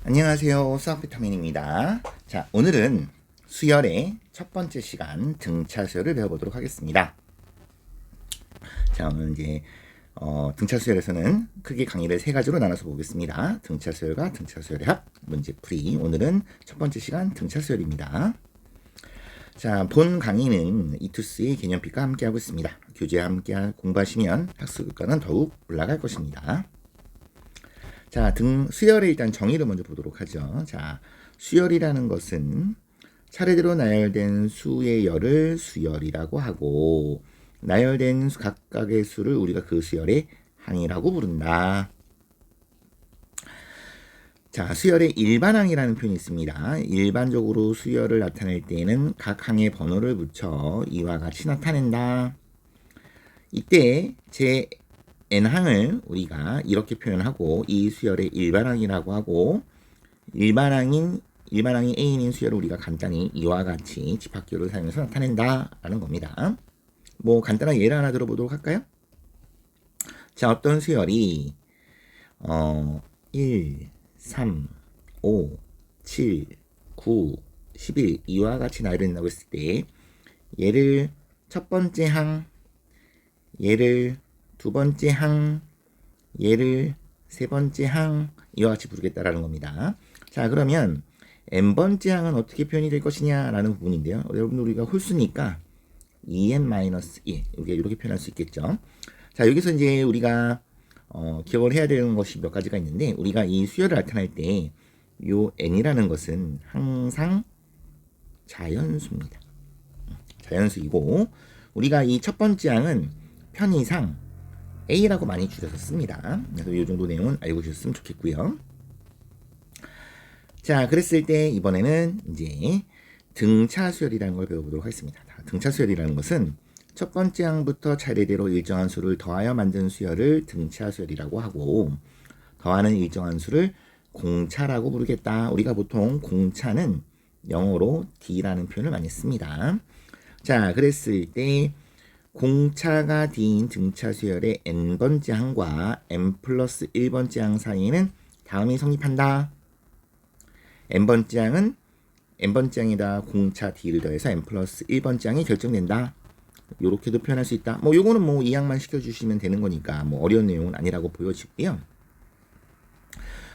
안녕하세요. 수학 비타민입니다. 자, 오늘은 수열의 첫 번째 시간 등차 수열을 배워보도록 하겠습니다. 자, 오늘 이제 등차 수열에서는 크게 강의를 세 가지로 나눠서 보겠습니다. 등차 수열과 등차 수열의 합, 문제풀이. 오늘은 첫 번째 시간 등차 수열입니다. 자, 본 강의는 이투스의 개념픽과 함께하고 있습니다. 교재와 함께 공부하시면 학습효과는 더욱 올라갈 것입니다. 자, 수열의 일단 정의를 먼저 보도록 하죠. 자, 수열이라는 것은 차례대로 나열된 수의 열을 수열이라고 하고, 나열된 각각의 수를 우리가 그 수열의 항이라고 부른다. 자, 수열의 일반항이라는 표현이 있습니다. 일반적으로 수열을 나타낼 때에는 각 항의 번호를 붙여 이와 같이 나타낸다. 이때 제 n항을 우리가 이렇게 표현하고 이 수열의 일반항이라고 하고, 일반항이 A인 수열을 우리가 간단히 이와 같이 집합기호를 사용해서 나타낸다 라는 겁니다. 뭐 간단한 예를 하나 들어보도록 할까요? 자, 어떤 수열이 1, 3, 5, 7, 9, 11 이와 같이 나열된다고 했을 때 얘를 첫 번째 항, 얘를 두 번째 항, 얘를 세 번째 항 이와 같이 부르겠다라는 겁니다. 자, 그러면 n번째 항은 어떻게 표현이 될 것이냐라는 부분인데요. 여러분들 우리가 홀수니까 2n-1 우리가 이렇게 표현할 수 있겠죠. 자, 여기서 이제 우리가 기억을 해야 되는 것이 몇 가지가 있는데, 우리가 이 수열을 나타낼 때 요 n이라는 것은 항상 자연수입니다. 자연수이고, 우리가 이 첫 번째 항은 편의상 A라고 많이 줄여서 씁니다. 그래서 이 정도 내용은 알고 계셨으면 좋겠고요. 자, 그랬을 때 이번에는 이제 등차 수열이라는 걸 배워보도록 하겠습니다. 등차 수열이라는 것은 첫 번째 항부터 차례대로 일정한 수를 더하여 만든 수열을 등차 수열이라고 하고, 더하는 일정한 수를 공차라고 부르겠다. 우리가 보통 공차는 영어로 D라는 표현을 많이 씁니다. 자, 그랬을 때 공차가 D인 등차 수열의 n번째 항과 n 플러스 1번째 항 사이에는 다음이 성립한다. n번째 항은 n번째 항에다 공차 D를 더해서 n 플러스 1번째 항이 결정된다. 요렇게도 표현할 수 있다. 뭐 요거는 뭐 이항만 시켜주시면 되는 거니까 뭐 어려운 내용은 아니라고 보여지고요.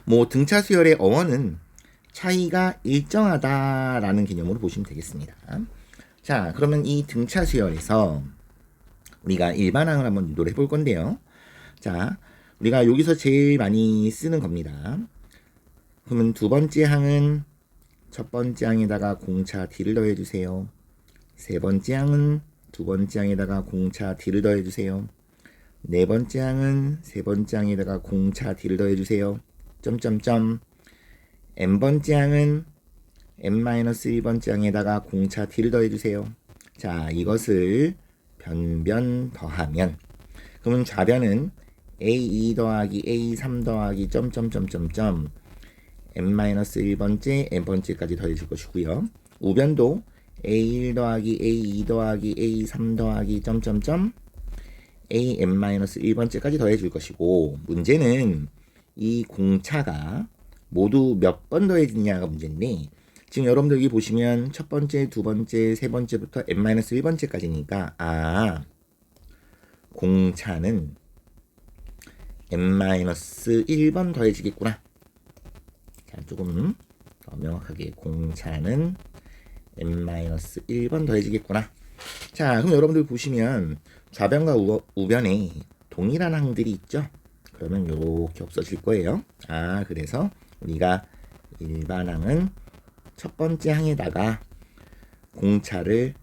뭐 등차 수열의 어원은 차이가 일정하다라는 개념으로 보시면 되겠습니다. 자, 그러면 이 등차 수열에서 우리가 일반항을 한번 유도를 해볼 건데요. 자, 우리가 여기서 제일 많이 쓰는 겁니다. 그러면 두 번째 항은 첫 번째 항에다가 공차 D를 더해주세요. 세 번째 항은 두 번째 항에다가 공차 D를 더해주세요. 네 번째 항은 세 번째 항에다가 공차 D를 더해주세요. 점점점. n번째 항은 n-1번째 항에다가 공차 D를 더해주세요. 자, 이것을 변변 더하면, 그러면 좌변은 a2 더하기 a3 더하기 점점점점점 n-1번째 n번째까지 더해줄 것이고요. 우변도 a1 더하기 a2 더하기 a3 더하기 점점점 an-1번째까지 더해줄 것이고, 문제는 이 공차가 모두 몇 번 더해지냐가 문제인데, 지금 여러분들 여기 보시면 첫 번째, 두 번째, 세 번째부터 n-1번째까지니까 공차는 n-1번 더해지겠구나. 자, 조금 더 명확하게 공차는 n-1번 더해지겠구나. 자, 그럼 여러분들 보시면 좌변과 우변에 동일한 항들이 있죠. 그러면 이렇게 없어질 거예요. 그래서 우리가 일반항은 첫 번째 항에다가 공차를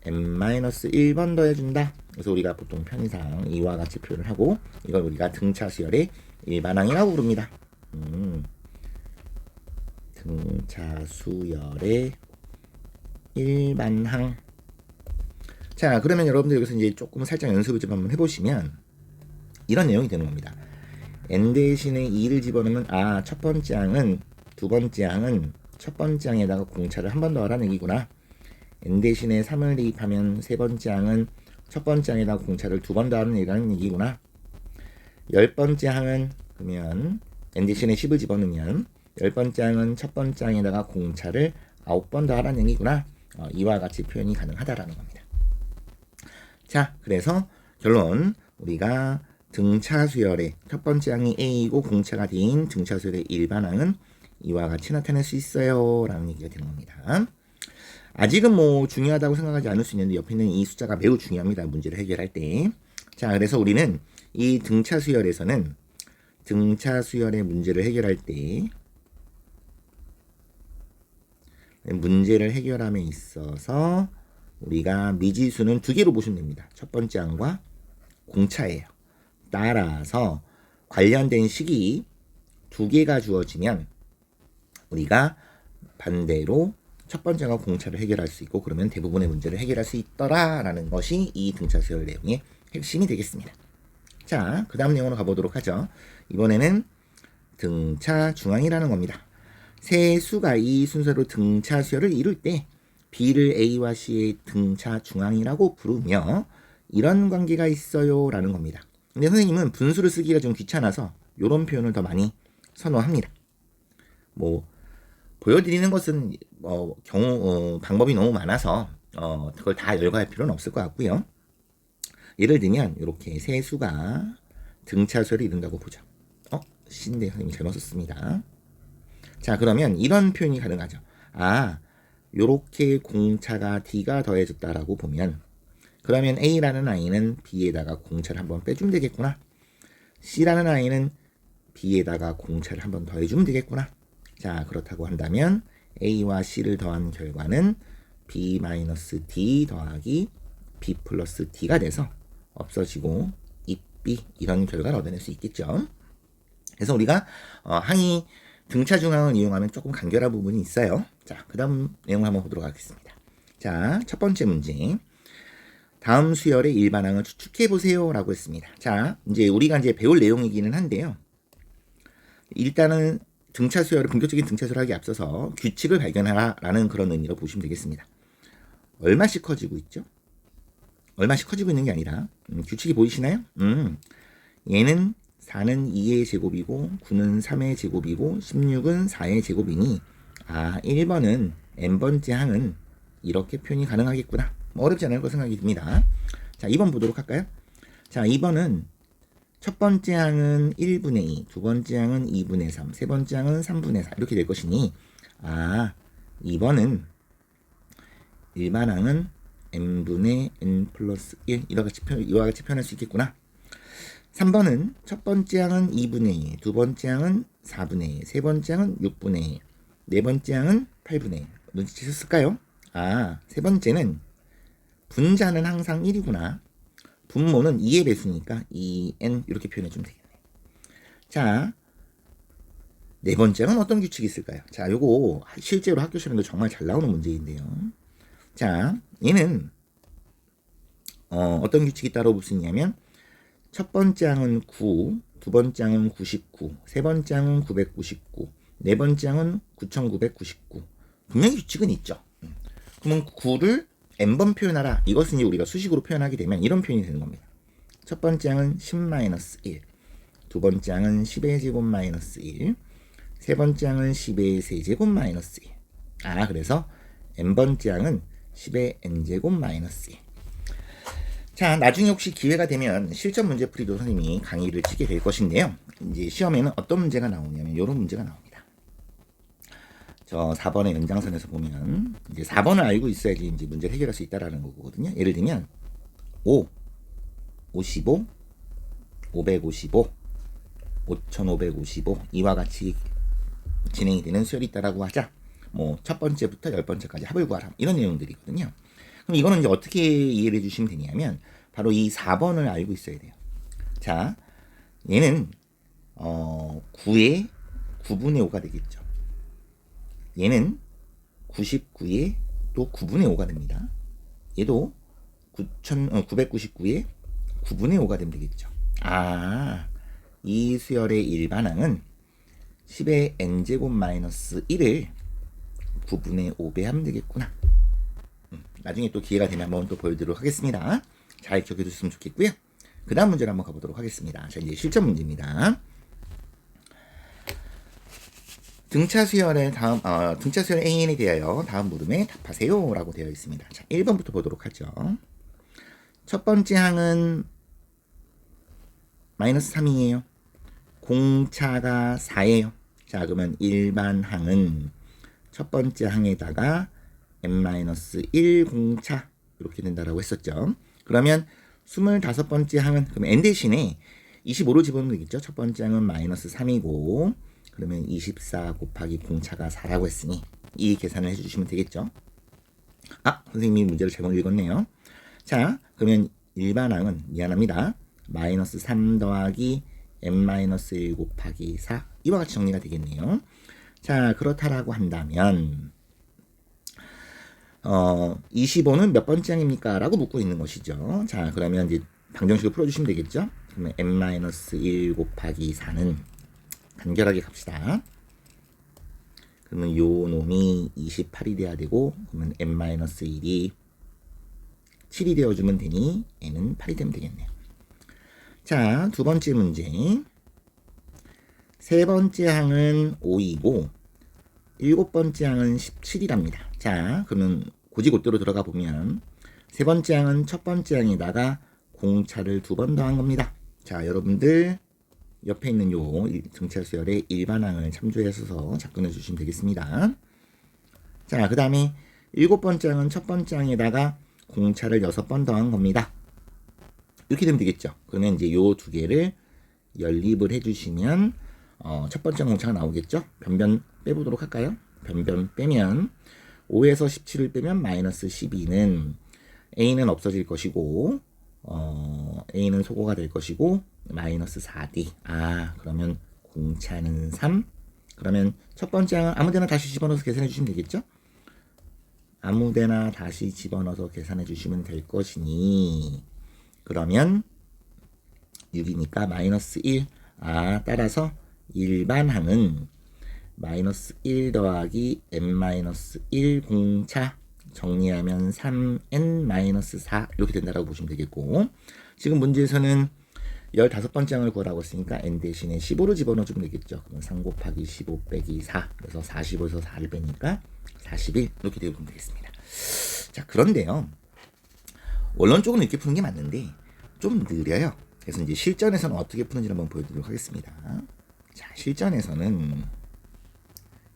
n-1번 더해준다. 그래서 우리가 보통 편의상 이와 같이 표현을 하고, 이걸 우리가 등차 수열의 일반항이라고 부릅니다. 등차 수열의 일반항. 자, 그러면 여러분들 여기서 이제 조금 살짝 연습을 좀 한번 해보시면 이런 내용이 되는 겁니다. n 대신에 2를 집어넣으면 첫 번째 항은 두 번째 항은 첫 번째 항에다가 공차를 한 번 더 하라는 얘기구나. n 대신에 3을 대입하면 세 번째 항은 첫 번째 항에다가 공차를 두 번 더 하는 얘기구나. 10번째 항은 그러면 n 대신에 10을 집어넣으면 10번째 항은 첫 번째 항에다가 공차를 9번 더 하라는 얘기구나. 이와 같이 표현이 가능하다라는 겁니다. 자, 그래서 결론 우리가 등차 수열의 첫 번째 항이 A이고 공차가 D인 등차 수열의 일반항은 이와 같이 나타낼 수 있어요 라는 얘기가 되는 겁니다. 아직은 뭐 중요하다고 생각하지 않을 수 있는데 옆에 있는 이 숫자가 매우 중요합니다. 문제를 해결할 때. 자, 그래서 우리는 이 등차 수열에서는 등차 수열의 문제를 해결할 때 문제를 해결함에 있어서 우리가 미지수는 두 개로 보시면 됩니다. 첫 번째 항과 공차예요. 따라서 관련된 식이 두 개가 주어지면 우리가 반대로 첫 번째 항과 공차를 해결할 수 있고 그러면 대부분의 문제를 해결할 수 있더라라는 것이 이 등차 수열 내용의 핵심이 되겠습니다. 자, 그 다음 내용으로 가보도록 하죠. 이번에는 등차 중앙이라는 겁니다. 세 수가 이 순서로 등차 수열을 이룰 때 B를 A와 C의 등차 중앙이라고 부르며 이런 관계가 있어요 라는 겁니다. 근데 선생님은 분수를 쓰기가 좀 귀찮아서 이런 표현을 더 많이 선호합니다. 뭐 보여드리는 것은 방법이 너무 많아서 그걸 다 열거할 필요는 없을 것 같고요. 예를 들면 이렇게 세 수가 등차 수열을 이룬다고 보죠. C인데 선생님이 잘못 썼습니다. 자, 그러면 이런 표현이 가능하죠. 요렇게 공차가 D가 더해졌다라고 보면 그러면 A라는 아이는 B에다가 공차를 한번 빼주면 되겠구나. C라는 아이는 B에다가 공차를 한번 더해주면 되겠구나. 자, 그렇다고 한다면 A와 C를 더한 결과는 B-D 더하기 B 플러스 D가 돼서 없어지고 입B 이런 결과를 얻어낼 수 있겠죠. 그래서 우리가 항이 등차 중앙을 이용하면 조금 간결한 부분이 있어요. 자, 그 다음 내용을 한번 보도록 하겠습니다. 자, 첫 번째 문제. 다음 수열의 일반항을 추측해 보세요 라고 했습니다. 자, 이제 우리가 배울 내용이기는 한데요. 일단은 등차 수열을 본격적인 등차 수열을 하기 앞서서 규칙을 발견하라 라는 그런 의미로 보시면 되겠습니다. 얼마씩 커지고 있죠? 얼마씩 커지고 있는 게 아니라 규칙이 보이시나요? 얘는 4는 2의 제곱이고 9는 3의 제곱이고 16은 4의 제곱이니 1번은 n번째 항은 이렇게 표현이 가능하겠구나. 어렵지 않을 거 생각이 듭니다. 자, 2번 보도록 할까요? 자, 2번은 첫 번째 항은 1분의 2, 두 번째 항은 2분의 3, 세 번째 항은 3분의 4 이렇게 될 것이니 2번은 일반항은 n분의 n 플러스 1 이와 같이 표현할 수 있겠구나. 3번은 첫 번째 항은 2분의 2, 두 번째 항은 4분의 2, 세 번째 항은 6분의 2, 네 번째 항은 8분의 2. 눈치채셨을까요? 세 번째는 분자는 항상 1이구나. 분모는 2의 배수니까 2n 이렇게 표현해주면 되겠네. 자, 네 번째는 어떤 규칙이 있을까요? 자, 요거 실제로 학교 시험에도 정말 잘 나오는 문제인데요. 자, 얘는 어떤 규칙이 따로 붙으냐면 첫 번째 항은 9, 두 번째 항은 99, 세 번째 항은 999, 네 번째 항은 9999. 분명히 규칙은 있죠. 그러면 9를 n번 표현하라. 이것은 이제 우리가 수식으로 표현하게 되면 이런 표현이 되는 겁니다. 첫 번째 항은 10-1, 두 번째 항은 10의 제곱 마이너스 1, 세 번째 항은 10의 세제곱 마이너스 1. 그래서 n번째 항은 10의 n제곱 마이너스 1. 자, 나중에 혹시 기회가 되면 실전 문제풀이도 선생님이 강의를 찍게 될 것인데요. 이제 시험에는 어떤 문제가 나오냐면 이런 문제가 나옵니다. 저 4번의 연장선에서 보면 이제 4번을 알고 있어야지 이제 문제를 해결할 수 있다라는 거거든요. 예를 들면 5, 55, 555, 5555 이와 같이 진행이 되는 수열이 있다라고 하자. 뭐 첫 번째부터 10번째까지 합을 구하라. 이런 내용들이거든요. 그럼 이거는 이제 어떻게 이해를 해주시면 되냐면 바로 이 4번을 알고 있어야 돼요. 자, 얘는 9의 9분의 5가 되겠죠. 얘는 99의 또 9분의 5가 됩니다. 얘도 999의 9분의 5가 되면 되겠죠. 이 수열의 일반항은 10의 n제곱 마이너스 1을 9분의 5배 하면 되겠구나. 나중에 또 기회가 되면 한번 또 보여드리도록 하겠습니다. 잘 기억해 주셨으면 좋겠고요. 그 다음 문제를 한번 가보도록 하겠습니다. 자, 이제 실전 문제입니다. 등차 수열의 등차 수열 AN에 대하여 다음 물음에 답하세요 라고 되어 있습니다. 자, 1번부터 보도록 하죠. 첫 번째 항은 마이너스 3이에요. 공차가 4예요. 자, 그러면 일반 항은 첫 번째 항에다가 n-1 공차 이렇게 된다라고 했었죠. 그러면 25번째 항은 그럼 n 대신에 25로 집어넣으면 되겠죠. 첫 번째 항은 마이너스 3이고 그러면 24 곱하기 공차가 4라고 했으니 이 계산을 해주시면 되겠죠. 아, 선생님이 문제를 잘못 읽었네요. 자, 그러면 일반항은 미안합니다. 마이너스 3 더하기 n-1 곱하기 4 이와 같이 정리가 되겠네요. 자, 그렇다라고 한다면 25는 몇 번째 항입니까? 라고 묻고 있는 것이죠. 자, 그러면 이제 방정식을 풀어주시면 되겠죠. 그러면 n-1 곱하기 4는 간결하게 갑시다. 그러면 요 놈이 28이 돼야 되고 그러면 n-1이 7이 되어주면 되니 n은 8이 되면 되겠네요. 자, 두 번째 문제. 세 번째 항은 5이고 일곱 번째 항은 17이랍니다. 자, 그러면 고지고대로 들어가 보면 세 번째 항은 첫 번째 항에다가 공차를 2번 더한 겁니다. 자, 여러분들 옆에 있는 요 등차 수열의 일반항을 참조해서 접근해 주시면 되겠습니다. 자, 그 다음에 일곱 번째 항은 첫 번째 항에다가 공차를 6번 더한 겁니다. 이렇게 되면 되겠죠. 그러면 이제 요 두 개를 연립을 해주시면 첫 번째 공차가 나오겠죠. 변변 빼보도록 할까요? 변변 빼면 5에서 17을 빼면 마이너스 12는 A는 없어질 것이고 A는 소거가 될 것이고 마이너스 4D. 아, 그러면 공차는 3. 그러면 첫 번째 항은 아무데나 다시 집어넣어서 계산해 주시면 되겠죠. 아무데나 다시 집어넣어서 계산해 주시면 될 것이니 그러면 6이니까 마이너스 1. 아, 따라서 일반항은 마이너스 1 더하기 n-1 공차 정리하면 3n-4 이렇게 된다라고 보시면 되겠고 지금 문제에서는 15번째 항을 구하라고 했으니까 n 대신에 15를 집어넣어주면 되겠죠. 그럼 3 곱하기 15 빼기 4 그래서 45에서 4를 빼니까 41 이렇게 되면 되겠습니다. 자, 그런데요. 원론적으로는 이렇게 푸는 게 맞는데 좀 느려요. 그래서 이제 실전에서는 어떻게 푸는지 한번 보여드리도록 하겠습니다. 자, 실전에서는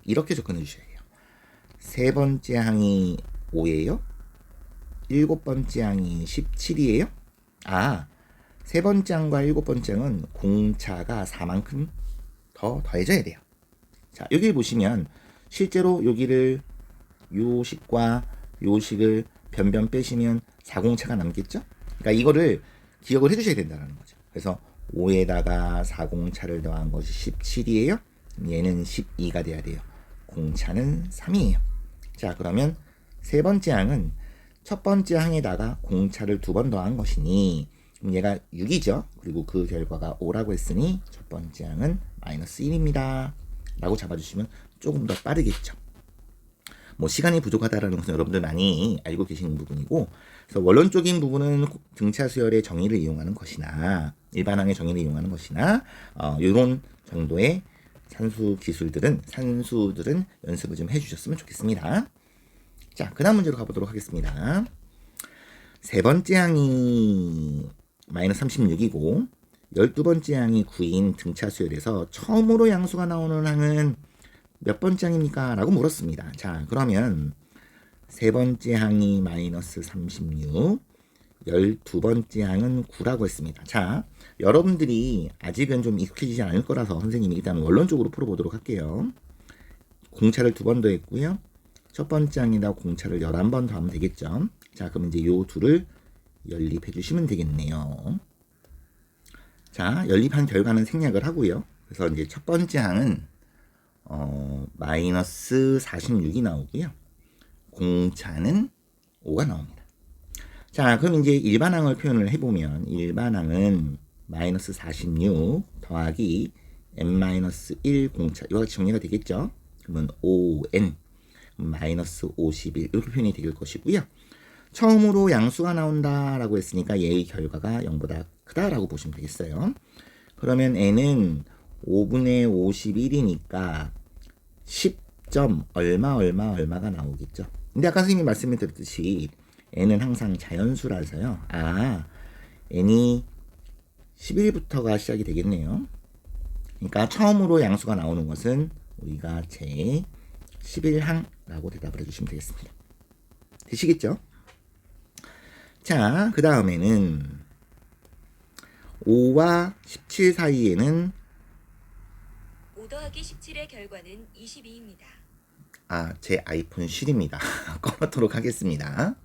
이렇게 접근해 주셔야 돼요. 세 번째 항이 5예요. 일곱 번째 항이 17이에요. 아, 세 번째 항과 일곱 번째 항은 공차가 4만큼 더 더해져야 돼요. 자, 여기 보시면 실제로 여기를 요식과 요식을 변변 빼시면 4공차가 남겠죠? 그러니까 이거를 기억을 해주셔야 된다는 거죠. 그래서 5에다가 4공차를 더한 것이 17이에요. 얘는 12가 돼야 돼요. 공차는 3이에요. 자, 그러면 세 번째 항은 첫 번째 항에다가 공차를 2번 더한 것이니 얘가 6이죠. 그리고 그 결과가 5라고 했으니 첫 번째 항은 마이너스 1입니다. 라고 잡아주시면 조금 더 빠르겠죠. 뭐 시간이 부족하다라는 것은 여러분들 많이 알고 계시는 부분이고 그래서 원론적인 부분은 등차 수열의 정의를 이용하는 것이나 일반항의 정의를 이용하는 것이나 이런 정도의 산수들은 연습을 좀 해주셨으면 좋겠습니다. 자, 그 다음 문제로 가보도록 하겠습니다. 세 번째 항이 마이너스 36이고 12번째 항이 9인 등차 수열에서 처음으로 양수가 나오는 항은 몇 번째 항입니까? 라고 물었습니다. 자, 그러면 세 번째 항이 마이너스 36, 12번째 항은 9라고 했습니다. 자, 여러분들이 아직은 좀 익숙해지지 않을 거라서 선생님이 일단 원론적으로 풀어보도록 할게요. 공차를 2번 더했고요. 첫 번째 항에다 공차를 11번 더하면 되겠죠. 자, 그럼 이제 요 둘을 연립해 주시면 되겠네요. 자, 연립한 결과는 생략을 하고요. 그래서 이제 첫 번째 항은 마이너스 46이 나오고요. 공차는 5가 나옵니다. 자, 그럼 이제 일반항을 표현을 해보면 일반항은 마이너스 46 더하기 n-1 공차 이와 같이 정리가 되겠죠. 그러면 5n 마이너스 51 이렇게 표현이 될 것이고요. 처음으로 양수가 나온다라고 했으니까 얘의 결과가 0보다 크다라고 보시면 되겠어요. 그러면 n은 5분의 51이니까 10점 얼마가 나오겠죠. 근데 아까 선생님이 말씀드렸듯이 n은 항상 자연수라서요. n이 11부터가 시작이 되겠네요. 그러니까 처음으로 양수가 나오는 것은 우리가 제 11항라고 대답을 해주시면 되겠습니다. 되시겠죠? 자, 그 다음에는 5와 17 사이에는 5 더하기 17의 결과는 22입니다. 제 아이폰 10입니다. 꺼놓도록 하겠습니다.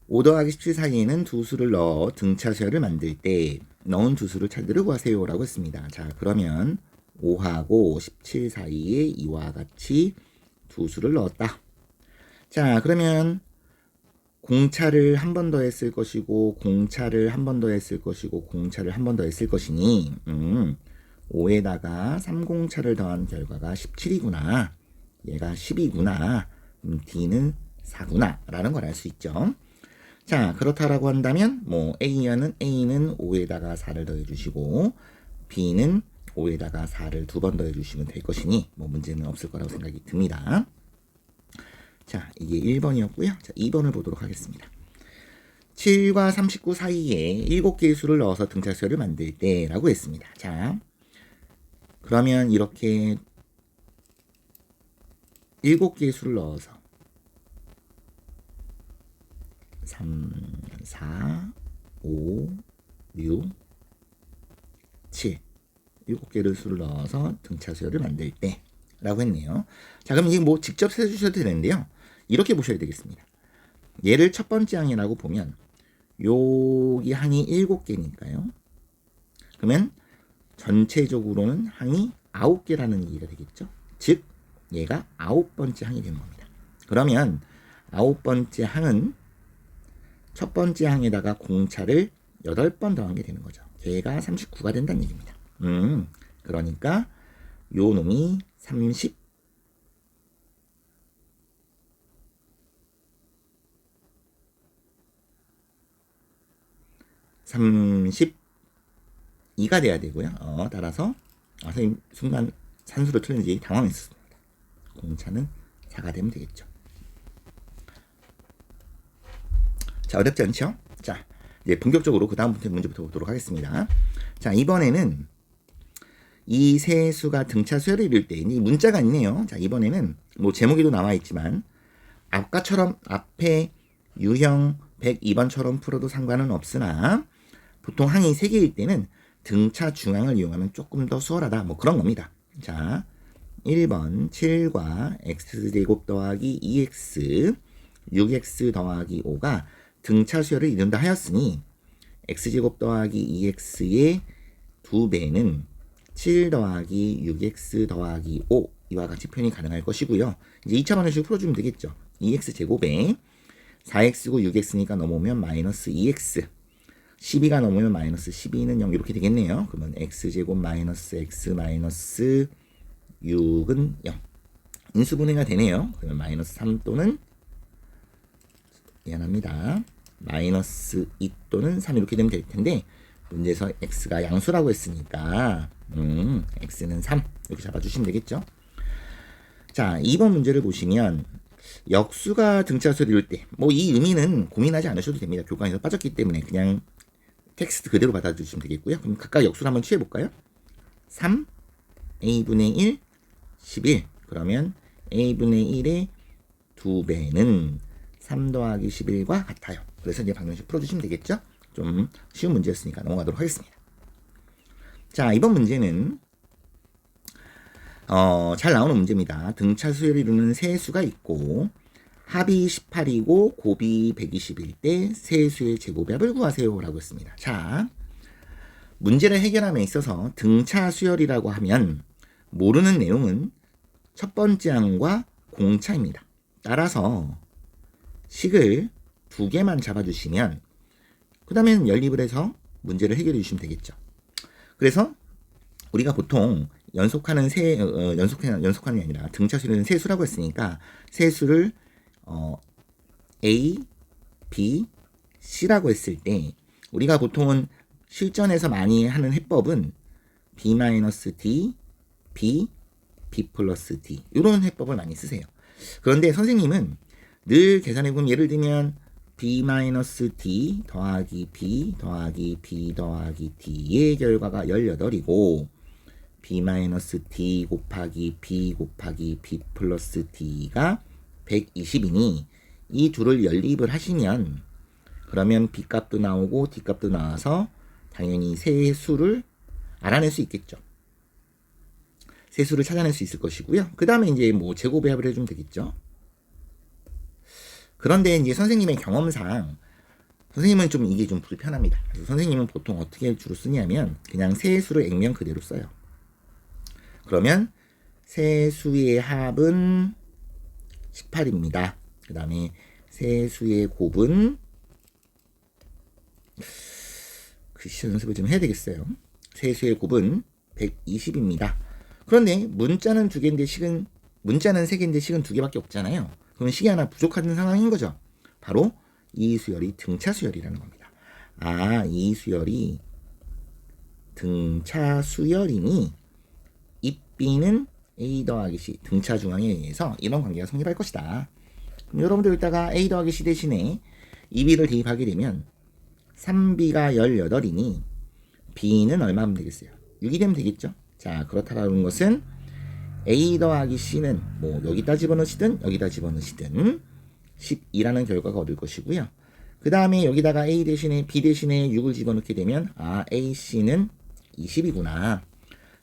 5 더하기 17 사이에는 두 수를 넣어 등차 수열을 만들 때 넣은 두 수를 찾으려 구하세요 라고 했습니다. 자, 그러면 5하고 17 사이에 이와 같이 두 수를 넣었다. 자, 그러면 공차를 한 번 더 했을 것이고 공차를 한 번 더 했을 것이고 공차를 한 번 더 했을 것이니 5에다가 3공차를 더한 결과가 17이구나. 얘가 10이구나. D는 4구나 라는 걸 알 수 있죠. 자, 그렇다라고 한다면 뭐 A는 5에다가 4를 더해주시고 B는 5에다가 4를 두 번 더해주시면 될 것이니 뭐 문제는 없을 거라고 생각이 듭니다. 자, 이게 1번이었고요. 자, 2번을 보도록 하겠습니다. 7과 39 사이에 7개의 수를 넣어서 등차 수열을 만들 때 라고 했습니다. 자, 그러면 이렇게 7개의 수를 넣어서 3, 4, 5, 6, 7 7개를 수를 넣어서 등차 수열을 만들 때 라고 했네요. 자, 그럼 이게 뭐 직접 세주셔도 되는데요. 이렇게 보셔야 되겠습니다. 얘를 첫 번째 항이라고 보면 여기 항이 7개니까요. 그러면 전체적으로는 항이 9개라는 얘기가 되겠죠. 즉 얘가 9번째 항이 되는 겁니다. 그러면 9번째 항은 첫 번째 항에다가 공차를 8번 더한 게 되는 거죠. 걔가 39가 된다는 얘기입니다. 그러니까 요 놈이 32가 돼야 되고요. 따라서 선생님 순간 산수로 틀린지 당황했습니다. 공차는 4가 되면 되겠죠. 자, 어렵지 않죠? 자, 이제 본격적으로 그 다음 문제부터 보도록 하겠습니다. 자, 이번에는 이 세 수가 등차 수열을 이룰 때 이 문자가 있네요. 자, 이번에는 뭐 제목에도 나와 있지만 아까처럼 앞에 유형 102번처럼 풀어도 상관은 없으나 보통 항이 3개일 때는 등차 중앙을 이용하면 조금 더 수월하다. 뭐 그런 겁니다. 자, 1번 7과 x제곱 더하기 2x 6x 더하기 5가 등차 수열을 이룬다 하였으니 x제곱 더하기 2x의 2배는 7 더하기 6x 더하기 5 이와 같이 표현이 가능할 것이고요. 이제 2차 방정식으로 풀어주면 되겠죠. 2x제곱에 4x고 6x니까 넘어오면 마이너스 2x 12가 넘으면 마이너스 12는 0 이렇게 되겠네요. 그러면 x제곱 마이너스 x 마이너스 6은 0 인수분해가 되네요. 그러면 마이너스 3 또는 미안합니다. 마이너스 2 또는 3 이렇게 되면 될 텐데 문제에서 x가 양수라고 했으니까 x는 3 이렇게 잡아주시면 되겠죠. 자, 2번 문제를 보시면 역수가 등차수를 이룰 때 뭐 이 의미는 고민하지 않으셔도 됩니다. 교과에서 빠졌기 때문에 그냥 텍스트 그대로 받아주시면 되겠고요. 그럼 각각 역수를 한번 취해볼까요? 3 a분의 1 11 그러면 a분의 1의 2배는 3 더하기 11과 같아요. 그래서 이제 방정식 풀어주시면 되겠죠. 좀 쉬운 문제였으니까 넘어가도록 하겠습니다. 자, 이번 문제는 잘 나오는 문제입니다. 등차 수열을 이루는 세 수가 있고 합이 18이고 곱이 120일 때 세 수의 제곱합을 구하세요 라고 했습니다. 자, 문제를 해결함에 있어서 등차 수열이라고 하면 모르는 내용은 첫 번째 항과 공차입니다. 따라서 식을 2개만 잡아주시면 그 다음에는 연립을 해서 문제를 해결해 주시면 되겠죠. 그래서 우리가 보통 연속하는 연속하는 게 아니라 등차 수는 세 수라고 했으니까 세 수를 A, B, C라고 했을 때 우리가 보통은 실전에서 많이 하는 해법은 b-d, b, b 플러스 d 이런 해법을 많이 쓰세요. 그런데 선생님은 늘 계산해보면 예를 들면 b-d 더하기 b 더하기 b 더하기 d의 결과가 18이고 b-d 곱하기 b 곱하기 b 플러스 d가 120이니 이 둘을 연립을 하시면 그러면 b 값도 나오고 d 값도 나와서 당연히 세 수를 알아낼 수 있겠죠. 세 수를 찾아낼 수 있을 것이고요. 그 다음에 이제 뭐 제곱배합을 해주면 되겠죠. 그런데 이제 선생님의 경험상 선생님은 좀 이게 좀 불편합니다. 그래서 선생님은 보통 어떻게 주로 쓰냐면 그냥 세 수를 액면 그대로 써요. 그러면 세 수의 합은 18입니다. 그 다음에 세 수의 곱은 글씨 연습을 좀 해야 되겠어요. 세 수의 곱은 120입니다. 그런데 문자는 두 개인데 식은 문자는 세 개인데 식은 두 개밖에 없잖아요. 그러면 식이 하나 부족한 상황인 거죠. 바로 이 수열이 등차 수열이라는 겁니다. 아, 이 수열이 등차 수열이니 입비는 a 더하기 c 등차 중앙에 의해서 이런 관계가 성립할 것이다. 그럼 여러분들 여기다가 a 더하기 c 대신에 2b를 대입하게 되면 3b가 18이니 b는 얼마면 되겠어요? 6이 되면 되겠죠. 자, 그렇다는 것은 a 더하기 c는 뭐 여기다 집어넣으시든 여기다 집어넣으시든 12라는 결과가 얻을 것이고요. 그 다음에 여기다가 a 대신에 b 대신에 6을 집어넣게 되면 아, ac는 20이구나.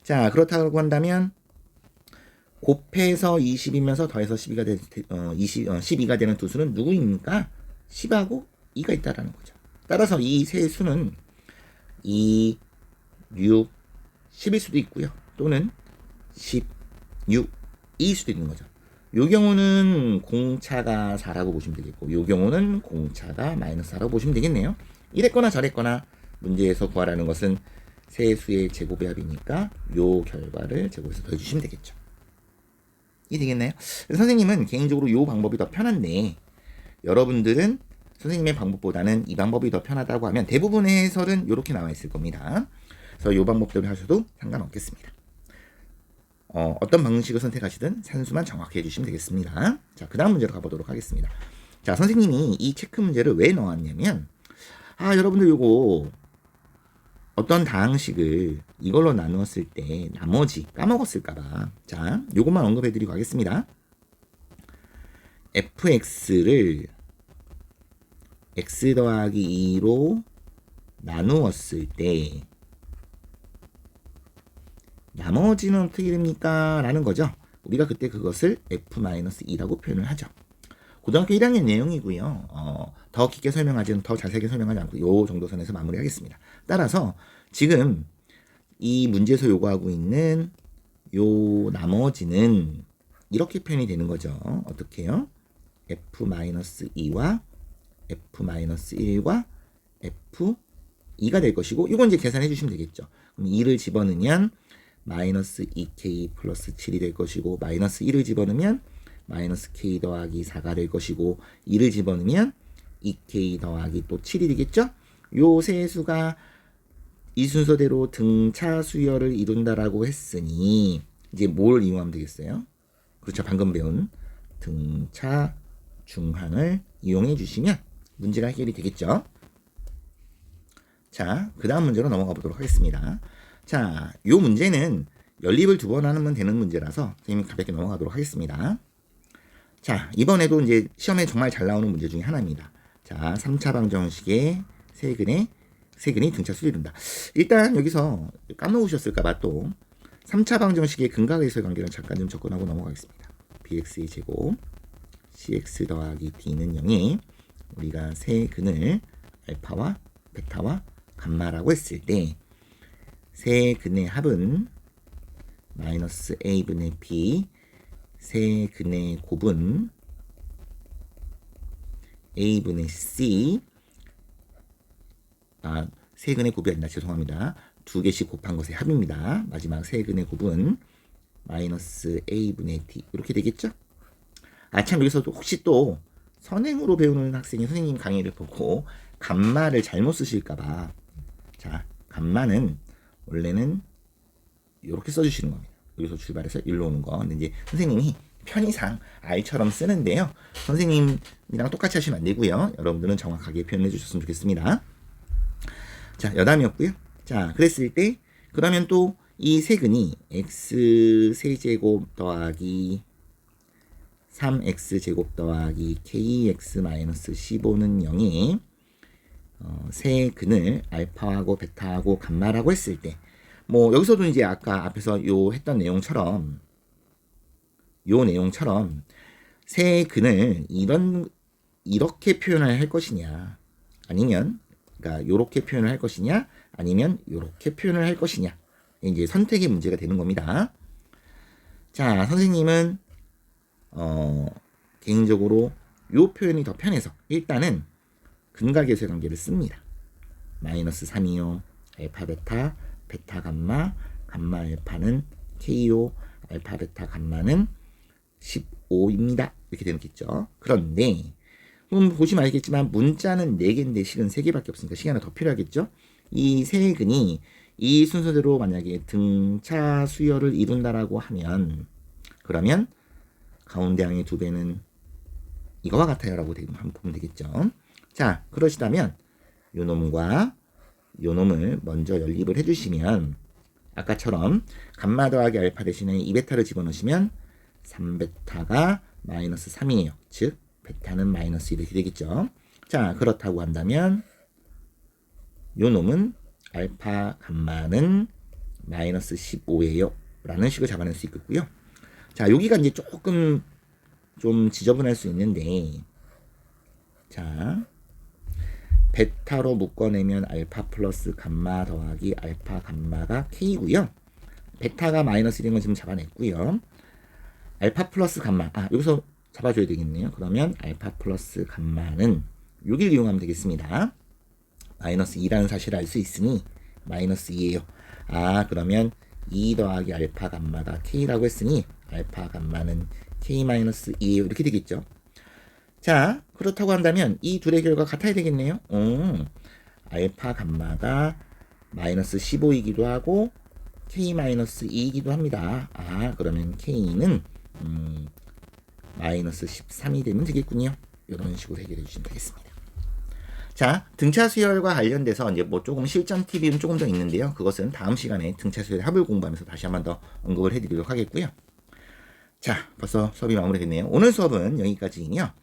자, 그렇다고 한다면 곱해서 20이면서 더해서 12가 되는 두 수는 누구입니까? 10하고 2가 있다라는 거죠. 따라서 이 세 수는 2, 6, 10일 수도 있고요. 또는 10, 6, 2일 수도 있는 거죠. 요 경우는 공차가 4라고 보시면 되겠고 요 경우는 공차가 마이너스 4라고 보시면 되겠네요. 이랬거나 저랬거나 문제에서 구하라는 것은 세 수의 제곱의 합이니까 요 결과를 제곱해서 더해주시면 되겠죠. 이해 되겠나요? 선생님은 개인적으로 요 방법이 더 편한데 여러분들은 선생님의 방법보다는 이 방법이 더 편하다고 하면 대부분의 해설은 이렇게 나와 있을 겁니다. 그래서 이 방법대로 하셔도 상관없겠습니다. 어떤 방식을 선택하시든 산수만 정확히 해주시면 되겠습니다. 자, 그 다음 문제로 가보도록 하겠습니다. 자, 선생님이 이 체크 문제를 왜 넣었냐면 여러분들 요거 어떤 다항식을 이걸로 나누었을 때 나머지 까먹었을까봐 자, 요것만 언급해드리고 가겠습니다. fx를 x 더하기 2로 나누었을 때 나머지는 어떻게 됩니까? 라는 거죠. 우리가 그때 그것을 f-2라고 표현을 하죠. 고등학교 1학년 내용이고요. 더 깊게 설명하지는 더 자세하게 설명하지 않고 요 정도 선에서 마무리하겠습니다. 따라서 지금 이 문제에서 요구하고 있는 요 나머지는 이렇게 표현이 되는 거죠. 어떻게 해요? f-2와 f-1과 f2가 될 것이고 이건 이제 계산해 주시면 되겠죠. 그럼 2를 집어넣으면 마이너스 2k 플러스 7이 될 것이고 마이너스 1을 집어넣으면 마이너스 k 더하기 4가 될 것이고 2를 집어넣으면 2k 더하기 또 7이 되겠죠. 요 세 수가 이 순서대로 등차 수열을 이룬다라고 했으니 이제 뭘 이용하면 되겠어요? 그렇죠. 방금 배운 등차 중항을 이용해 주시면 문제가 해결이 되겠죠. 자, 그 다음 문제로 넘어가 보도록 하겠습니다. 자, 요 문제는 연립을 두 번 하면 되는 문제라서 선생님 가볍게 넘어가도록 하겠습니다. 자, 이번에도 이제 시험에 정말 잘 나오는 문제 중에 하나입니다. 자, 3차 방정식의 세근이 등차수를 이룬다. 일단 여기서 까먹으셨을까봐 또 3차 방정식의 근각에서의 관계를 잠깐 좀 접근하고 넘어가겠습니다. bx의 제곱 cx 더하기 d는 0이 우리가 세근을 알파와 베타와 감마라고 했을 때 세근의 합은 마이너스 a분의 b 세근의 곱은 a분의 c 세근의 곱이 아니라 죄송합니다. 두 개씩 곱한 것의 합입니다. 마지막 세근의 곱은 마이너스 a분의 d 이렇게 되겠죠? 참 여기서 혹시 또 선행으로 배우는 학생이 선생님 강의를 보고 감마를 잘못 쓰실까봐 자, 감마는 원래는 이렇게 써주시는 겁니다. 여기서 출발해서 일로 오는 거. 근데 이제 선생님이 편의상 I처럼 쓰는데요. 선생님이랑 똑같이 하시면 안 되고요. 여러분들은 정확하게 표현해 주셨으면 좋겠습니다. 자, 여담이었고요. 자, 그랬을 때 그러면 또 이 세근이 x 세제곱 더하기 3x제곱 더하기 kx-15는 0이 세 근을 알파하고 베타하고 감마라고 했을 때 뭐 여기서도 이제 아까 앞에서 요 했던 내용처럼 세 근을 이렇게 표현을 할 것이냐 아니면 그러니까 요렇게 표현을 할 것이냐 아니면 요렇게 표현을 할 것이냐 이제 선택의 문제가 되는 겁니다. 자, 선생님은 개인적으로 요 표현이 더 편해서 일단은 근과 계수의 관계를 씁니다. 마이너스 3이요. 알파 베타, 베타 감마, 감마 알파는 K요, 알파 베타 감마는 15입니다. 이렇게 되겠죠. 그런데 보시면 알겠지만 문자는 4개인데 실은 3개밖에 없으니까 시간이 하나 더 필요하겠죠. 이 세 근이 이 순서대로 만약에 등차 수열을 이룬다라고 하면 그러면 가운데 항의 2배는 이거와 같아요라고 한번 보면 되겠죠. 자, 그러시다면 요 놈과 요 놈을 먼저 연립을 해주시면 아까처럼 감마 더하기 알파 대신에 2베타를 집어넣으시면 3베타가 마이너스 3이에요. 즉 베타는 마이너스 1 이렇게 되겠죠. 자, 그렇다고 한다면 요 놈은 알파 감마는 마이너스 15예요 라는 식을 잡아낼 수 있겠고요. 자, 여기가 이제 조금 좀 지저분할 수 있는데 자, 베타로 묶어내면 알파 플러스 감마 더하기 알파 감마가 K고요. 베타가 마이너스 1인 건 지금 잡아냈고요. 알파 플러스 감마, 여기서 잡아줘야 되겠네요. 그러면 알파 플러스 감마는 여기를 이용하면 되겠습니다. 마이너스 2라는 사실을 알 수 있으니 마이너스 2예요. 그러면 2 더하기 알파 감마가 K라고 했으니 알파 감마는 K-2예요. 이렇게 되겠죠. 자, 그렇다고 한다면 이 둘의 결과 같아야 되겠네요. 알파 감마가 마이너스 15이기도 하고 K-2이기도 합니다. 그러면 K는 마이너스 13이 되면 되겠군요. 이런 식으로 해결해 주시면 되겠습니다. 자, 등차 수열과 관련돼서 이제 뭐 조금 실전 팁이 조금 더 있는데요. 그것은 다음 시간에 등차 수열 합을 공부하면서 다시 한번 더 언급을 해드리도록 하겠고요. 자, 벌써 수업이 마무리됐네요. 오늘 수업은 여기까지이며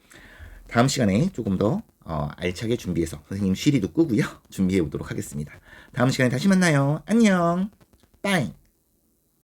다음 시간에 조금 더 알차게 준비해서 선생님 쉬리도 끄고요. 준비해 보도록 하겠습니다. 다음 시간에 다시 만나요. 안녕. 빠잉.